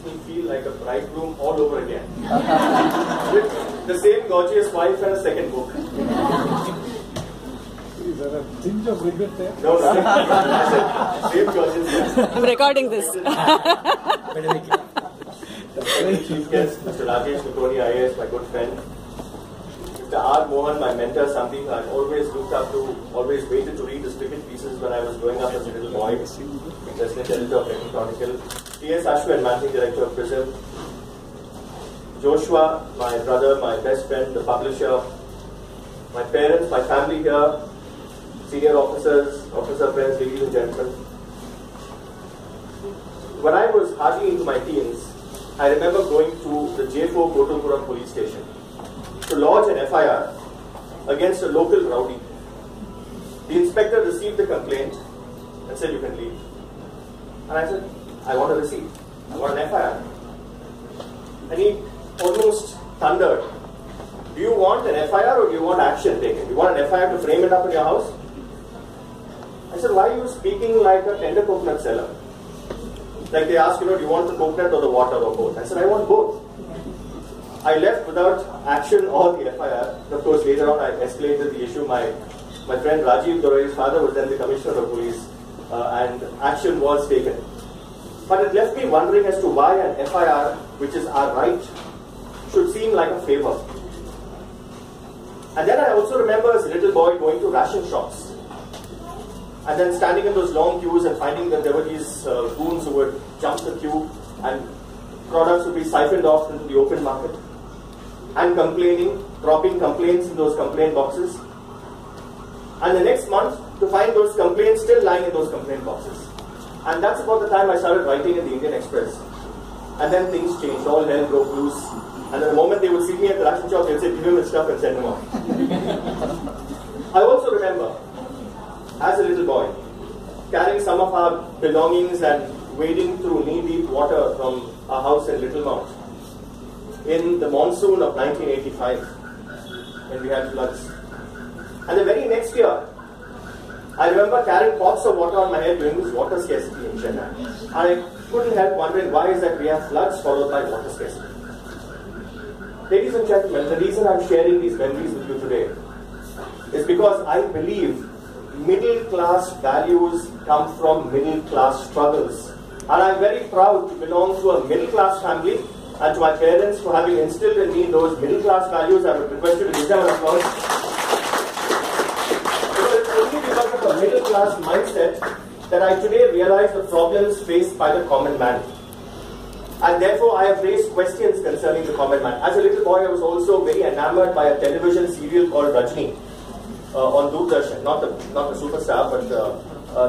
makes me feel like a bridegroom all over again. With the same gorgeous wife and a second book. Is there a tinge of regret there? No, no. Same gorgeous wife. I'm recording this. The chief guest, Mr. Rajesh Mutoni IAS, my good friend. Mr. R. Mohan, my mentor, something I've always looked up to, always waited to read his cricket pieces when I was growing up as a little boy. President editor of Deccan Chronicle. T.S. Ashwin, managing director of Prism. Joshua, my brother, my best friend, the publisher. My parents, my family here. Senior officers, officer friends, ladies and gentlemen. When I was hardly into my teens, I remember going to the J4 Kotalpuram police station to lodge an FIR against a local rowdy. The inspector received the complaint and said, "You can leave." And I said, "I want a receipt. I want an FIR." And he almost thundered, "Do you want an FIR or do you want action taken? Do you want an FIR to frame it up in your house?" I said, "Why are you speaking like a tender coconut seller?" Like they asked, do you want the coconut or the water or both? I said, "I want both." I left without action or the FIR. And of course, later on, I escalated the issue. My friend Rajiv Dorai's father was then the commissioner of police, and action was taken. But it left me wondering as to why an FIR, which is our right, should seem like a favor. And then I also remember as a little boy going to ration shops. And then standing in those long queues and finding that there were these goons who would jump the queue and products would be siphoned off into the open market. And complaining, dropping complaints in those complaint boxes. And the next month to find those complaints still lying in those complaint boxes. And that's about the time I started writing in the Indian Express. And then things changed, all hell broke loose. And the moment they would see me at the ration shop, they would say, "Give him his stuff and send him off." I also remember, as a little boy, carrying some of our belongings and wading through knee-deep water from our house in Littlemount in the monsoon of 1985 when we had floods. And the very next year, I remember carrying pots of water on my head during this water scarcity in Chennai. I couldn't help wondering why is that we have floods followed by water scarcity. Ladies and gentlemen, the reason I'm sharing these memories with you today is because I believe middle-class values come from middle-class struggles. And I'm very proud to belong to a middle-class family and to my parents for having instilled in me those middle-class values. I would request you to give them an applause. Because it's only because of a middle-class mindset that I today realize the problems faced by the common man. And therefore, I have raised questions concerning the common man. As a little boy, I was also very enamored by a television serial called Rajni. On Doordarshan, not the superstar, but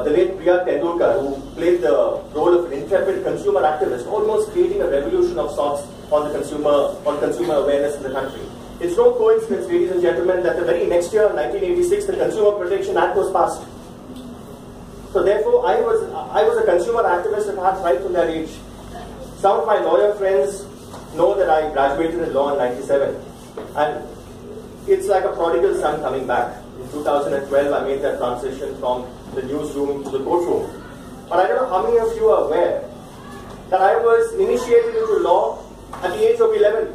the late Priya Tendulkar, who played the role of an intrepid consumer activist, almost creating a revolution of sorts on consumer awareness in the country. It's no coincidence, ladies and gentlemen, that the very next year, 1986, the Consumer Protection Act was passed. So therefore, I was a consumer activist at heart right from that age. Some of my lawyer friends know that I graduated in law in '97, and it's like a prodigal son coming back. In 2012, I made that transition from the newsroom to the courtroom. But I don't know how many of you are aware that I was initiated into law at the age of 11.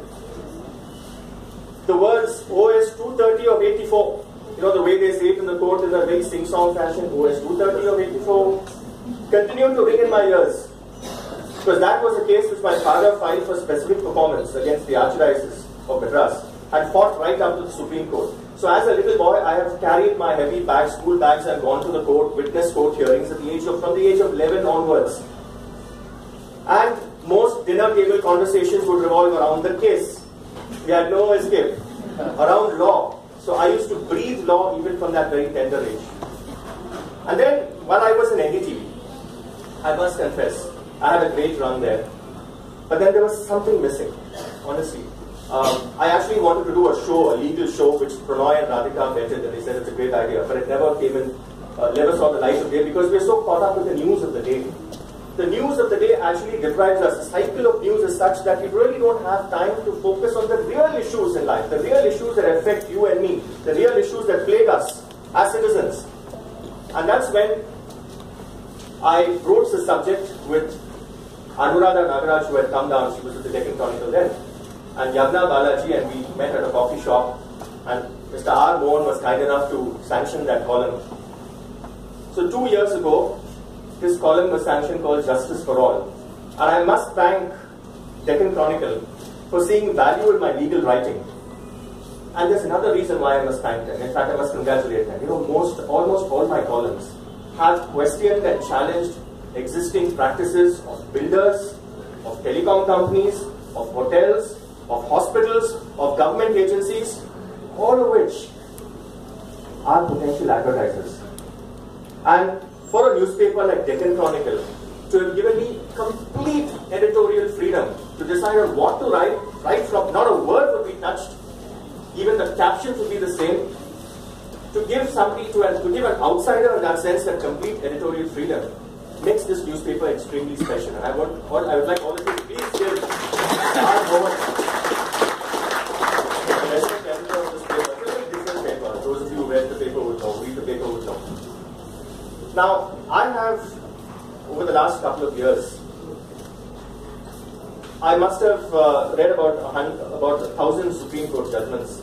The words OS 230 of 84, the way they say it in the court in a very sing-song fashion, OS 230 of 84, continued to ring in my ears. Because that was a case which my father filed for specific performance against the Archdiocese of Madras and fought right up to the Supreme Court. So as a little boy, I have carried my heavy bags, school bags, and gone to the court, witnessed court hearings from the age of 11 onwards. And most dinner table conversations would revolve around the case. We had no escape. Around law. So I used to breathe law even from that very tender age. And then, while I was in NDTV, I must confess, I had a great run there. But then there was something missing, honestly. I actually wanted to do a show, a legal show, which Pranay and Radhika vetted, and they said it's a great idea, but it never came in, never saw the light of day because we're so caught up with the news of the day. The news of the day actually deprives us. The cycle of news is such that we really don't have time to focus on the real issues in life, the real issues that affect you and me, the real issues that plague us as citizens. And that's when I broached the subject with Anuradha Nagaraj, who had come down, she was with the Deccan Chronicle then, and Yagna Balaji, and we met at a coffee shop, and Mr. R. Mohan was kind enough to sanction that column. So 2 years ago, this column was sanctioned called Justice for All. And I must thank Deccan Chronicle for seeing value in my legal writing. And there's another reason why I must thank them. In fact, I must congratulate them. You know, almost all my columns have questioned and challenged existing practices of builders, of telecom companies, of hotels, of hospitals, of government agencies, all of which are potential advertisers. And for a newspaper like Deccan Chronicle to have given me complete editorial freedom to decide on what to write, right from not a word would be touched, even the captions would be the same, to give somebody, to give an outsider in that sense that complete editorial freedom makes this newspaper extremely special. And I would like all of you to please give our moment. The editor of this paper, it's a very different paper. Those of you who read the paper would know, read the paper would know. Now, I have, over the last couple of years, I must have read about 1,000 Supreme Court judgments.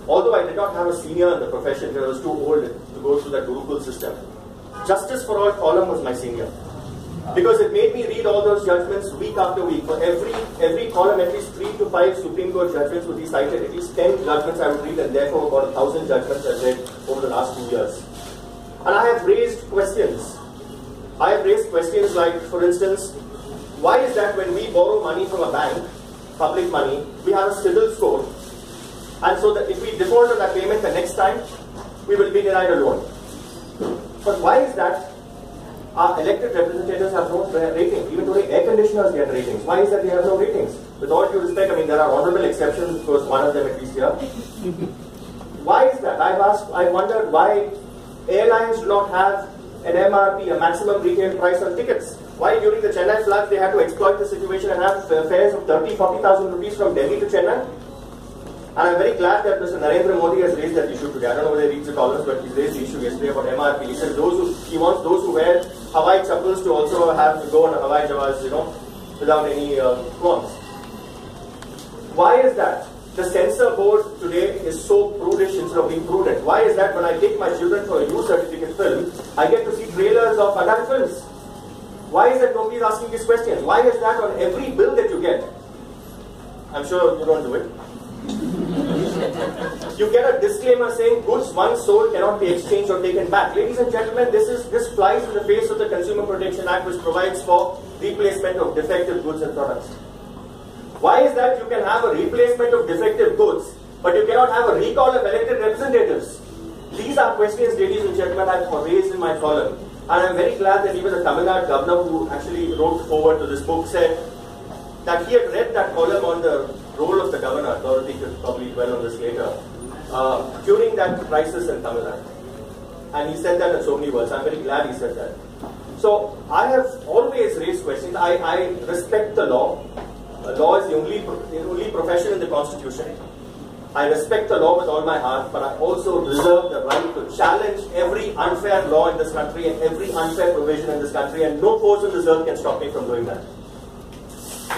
Although I did not have a senior in the profession, because I was too old to go through that Gurukul system. Justice for All column was my senior, because it made me read all those judgments week after week. For every column, at least 3 to 5 Supreme Court judgments would be cited. At least 10 judgments I would read, and therefore about 1,000 judgments I've read over the last 2 years. And I have raised questions. I have raised questions like, for instance, why is that when we borrow money from a bank, public money, we have a CIBIL score, and so that if we default on that payment the next time, we will be denied a loan. But why is that our elected representatives have no rating? Even today, air conditioners get ratings. Why is that they have no ratings? With all due respect, I mean, there are honorable exceptions, of course, one of them at least here. Why is that? I wondered why airlines do not have an MRP, a maximum retail price on tickets. Why during the Chennai floods they had to exploit the situation and have fares of 30,000-40,000 rupees from Delhi to Chennai? And I'm very glad that Mr. Narendra Modi has raised that issue today. I don't know whether he reads the columns, but he raised the issue yesterday about MRP. He says he wants those who wear Hawaii chappals to also have to go on a Hawaii Javas, without any qualms. Why is that? The censor board today is so prudish instead of being prudent. Why is that when I take my children for a U certificate film, I get to see trailers of adult films? Why is that nobody is asking these questions? Why is that on every bill that you get? I'm sure you don't do it. You get a disclaimer saying goods once sold cannot be exchanged or taken back. Ladies and gentlemen, this flies in the face of the Consumer Protection Act, which provides for replacement of defective goods and products. Why is that you can have a replacement of defective goods, but you cannot have a recall of elected representatives? These are questions, ladies and gentlemen, I've raised in my column. And I'm very glad that even the Tamil Nadu governor who actually wrote forward to this book said that he had read that column on the role of the governor. Dorothy could probably dwell on this later. During that crisis in Tamil Nadu. And he said that in so many words. I'm very glad he said that. So I have always raised questions. I respect the law. Law is the only profession in the Constitution. I respect the law with all my heart, but I also reserve the right to challenge every unfair law in this country and every unfair provision in this country, and no force on this earth can stop me from doing that.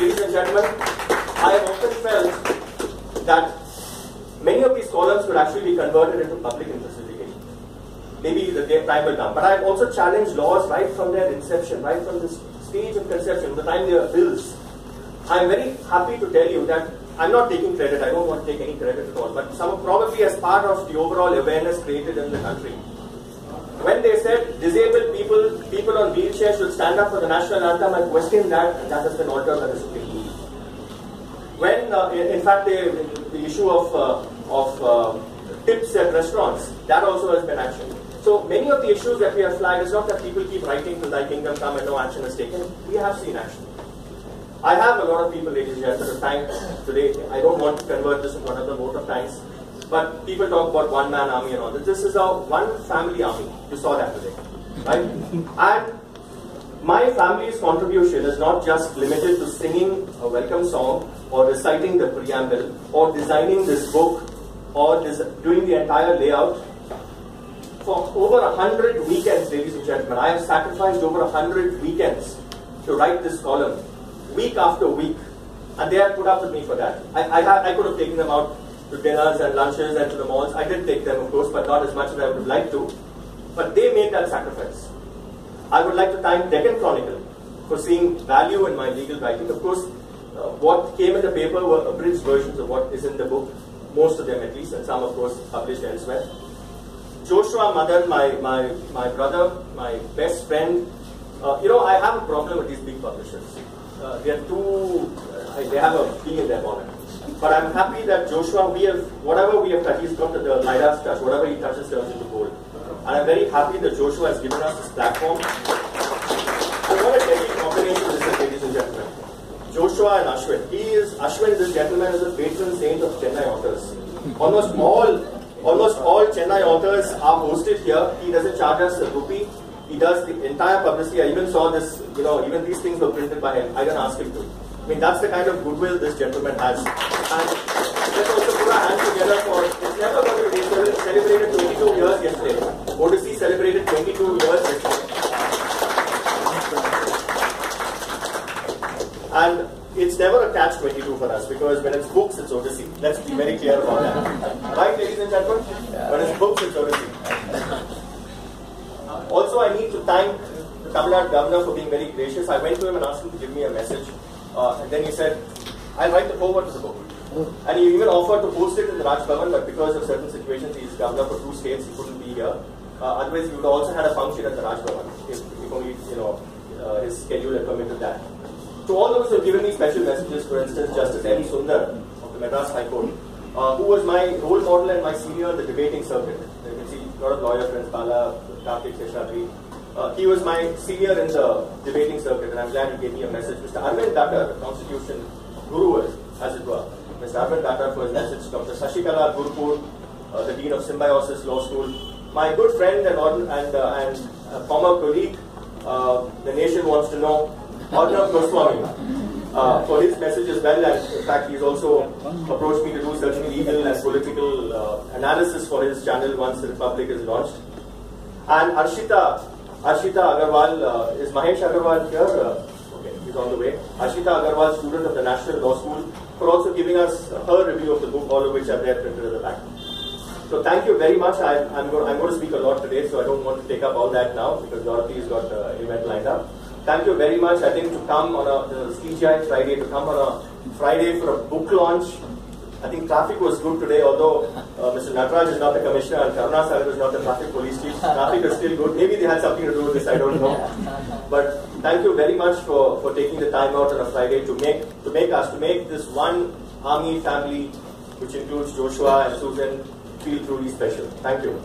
Ladies and gentlemen, I have often felt that many of these columns could actually be converted into public interest litigation. Maybe the time will come. But I have also challenged laws right from their inception, right from this stage of conception, the time they are bills. I am very happy to tell you that I'm not taking credit, I don't want to take any credit at all, but probably as part of the overall awareness created in the country. When they said disabled people on wheelchairs should stand up for the national anthem, I questioned that, and that has been altered by the Supreme Court. When, in fact, the issue of tips at restaurants, that also has been actioned. So many of the issues that we have flagged, it's not that people keep writing till thy kingdom come and no action is taken. We have seen action. I have a lot of people, ladies and gentlemen, to thank today. I don't want to convert this into another vote of thanks. But people talk about one-man army and all this. This is a one-family army. You saw that today, right? And my family's contribution is not just limited to singing a welcome song or reciting the preamble or designing this book or doing the entire layout. For over 100 weekends, ladies and gentlemen, I have sacrificed over 100 weekends to write this column. week after week, and they had put up with me for that. I could have taken them out to dinners and lunches and to the malls. I did take them, of course, but not as much as I would have liked to. But they made that sacrifice. I would like to thank Deccan Chronicle for seeing value in my legal writing. Of course, what came in the paper were abridged versions of what is in the book, most of them at least, and some, of course, published elsewhere. Joshua Madan, my brother, my best friend, I have a problem with these big publishers. They have a bee in their bonnet. But I'm happy that Joshua, whatever we have touched, he's got the Madras touch, whatever he touches turns into gold. And I'm very happy that Joshua has given us this platform. I want to tell you a combination of this, ladies and gentlemen. Joshua and Ashwin. Ashwin, this gentleman, is a patron saint of Chennai authors. Almost all Chennai authors are hosted here. He doesn't charge us a rupee. He does the entire publicity. I even saw this, even these things were printed by him. I didn't ask him to. I mean, that's the kind of goodwill this gentleman has. And let's also put our hands together for, it's never going to be, they celebrated 22 years yesterday. Odyssey celebrated 22 years yesterday. And it's never a catch-22 for us, because when it's books, it's Odyssey. Let's be very clear about that. Right, ladies and gentlemen? When it's books, it's Odyssey. Also, I need to thank the Tamil Nadu governor for being very gracious. I went to him and asked him to give me a message. And then he said, I'll write the foreword to the book. And he even offered to post it in the Raj Bhavan, but because of certain situations, he's governor for 2 states, he couldn't be here. Otherwise, he would also had a function at the Raj Bhavan, if only, his schedule had permitted that. To all those who have given me special messages, for instance, Justice M. Sundar of the Madras High Court, who was my role model and my senior in the debating circuit. You can see a lot of lawyer friends, Bala, Karthik, Seshadri. He was my senior in the debating circuit, and I'm glad he gave me a message. Mr. Arvind Datar, the Constitution Guru, as it were. Mr. Arvind Datar for his message. Dr. Sashikala Gurupur, the Dean of Symbiosis Law School. My good friend and former colleague, the nation wants to know, Arnav Goswami, for his message as well. And in fact, he's also approached me to do certain legal and political analysis for his channel once the Republic is launched. And Arshita Agarwal, is Mahesh Agarwal here? Okay, he's on the way. Arshita Agarwal, student of the National Law School, for also giving us her review of the book, all of which are there printed at the back. So thank you very much. I'm going to speak a lot today, so I don't want to take up all that now, because Dorothy's got an event lined up. Thank you very much. I think to come on a TGI Friday, to come on a Friday for a book launch. I think traffic was good today, although Mr. Nataraj is not the commissioner and Karuna Sagar is not the traffic police chief. Traffic is still good. Maybe they had something to do with this, I don't know. But thank you very much for taking the time out on a Friday to make this one army family, which includes Joshua and Susan, feel truly special. Thank you.